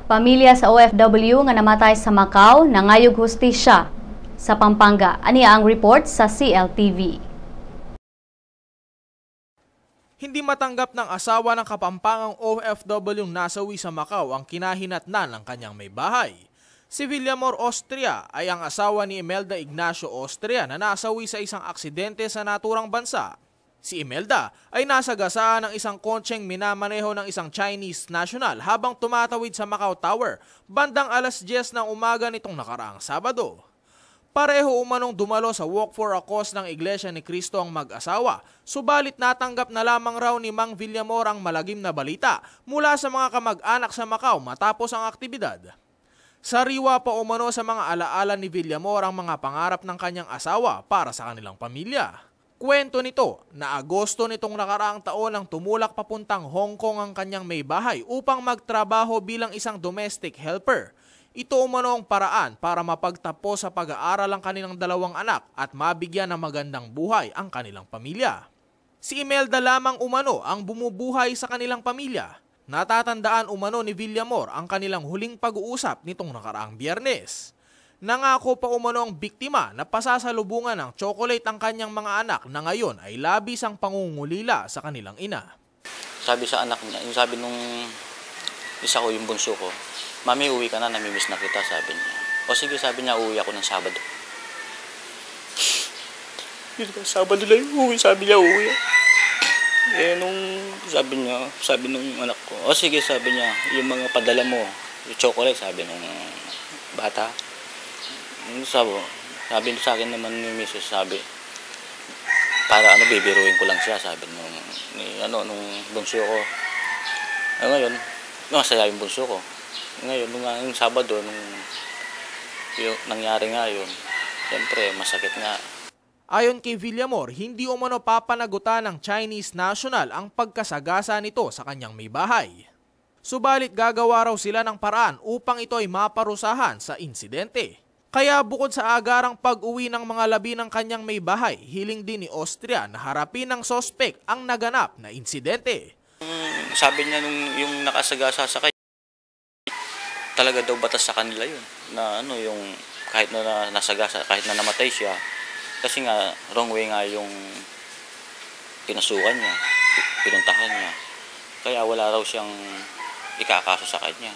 Pamilya sa OFW nga namatay sa Macau nangayog hustisya sa Pampanga. Aniya ang report sa CLTV. Hindi matanggap ng asawa ng Kapampangang OFW nasawi sa Macau ang kinahinatnan ng kanyang may bahay. Si Villamor Austria ay ang asawa ni Imelda Ignacio Austria na nasawi sa isang aksidente sa naturang bansa. Si Imelda ay nasagasaan ng isang kontseng minamaneho ng isang Chinese national habang tumatawid sa Macau Tower bandang alas 10 ng umaga nitong nakaraang Sabado. Pareho umanong dumalo sa Walk for a Cause ng Iglesia ni Cristo ang mag-asawa, subalit natanggap na lamang raw ni Mang Villamor ang malagim na balita mula sa mga kamag-anak sa Macau matapos ang aktibidad. Sariwa pa umano sa mga alaala ni Villamor ang mga pangarap ng kanyang asawa para sa kanilang pamilya. Kwento nito na Agosto nitong nakaraang taon nang tumulak papuntang Hong Kong ang kanyang may bahay upang magtrabaho bilang isang domestic helper. Ito umano ang paraan para mapagtapos sa pag-aaral ang kanilang dalawang anak at mabigyan ng magandang buhay ang kanilang pamilya. Si Imelda lamang umano ang bumubuhay sa kanilang pamilya. Natatandaan umano ni Villamor ang kanilang huling pag-uusap nitong nakaraang Biyernes. Nangako pa umano ang biktima na pasasalubungan ng chocolate ang kanyang mga anak na ngayon ay labis ang pangungulila sa kanilang ina. Sabi sa anak niya, yung sabi nung isa ko, yung bunso ko, "Mami, uwi ka na, namimiss na kita," sabi niya. O sige, sabi niya, uwi ako ng Sabado. Yun ka, Sabado lang uwi, sabi niya, uwi. Nung sabi nung anak ko, o sige, sabi niya, yung mga padala mo, yung chocolate, sabi nung bata. Sabi sa akin naman ni Mrs. sabi, para bibiruin ko lang siya, sabi nung bunso ko. Ngayon, masaya yung bunso ko. Ngayon, nung Sabado, yung nangyari nga yun, siyempre, masakit nga. Ayon kay Villamor, hindi umano papanagutan ng Chinese national ang pagkasagasa nito sa kanyang may bahay. Subalit gagawa raw sila ng paraan upang ito ay maparusahan sa insidente. Kaya bukod sa agarang pag-uwi ng mga labi ng kanyang may bahay, hiling din ni Austria na harapin ng sospek ang naganap na insidente. Sabi niya yung nakasagasa sa kanya, talaga daw batas sa kanila yun. Na yung kahit na nasagasa, kahit na namatay siya, kasi nga wrong way nga yung pinasukan niya, pinuntahan niya. Kaya wala raw siyang ikakaso sa kanya.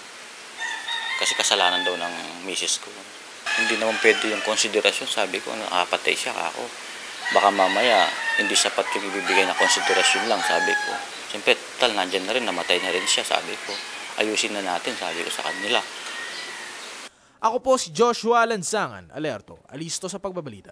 Kasi kasalanan daw ng misis ko. Hindi naman pwede yung konsiderasyon, sabi ko, nakapatay siya ako. Baka mamaya, hindi sapat yung ibibigay na konsiderasyon lang, sabi ko. Siyempre, nandyan na rin, namatay na rin siya, sabi ko. Ayusin na natin, sabi ko sa kanila. Ako po si Joshua Lansangan, alerto, alisto sa pagbabalita.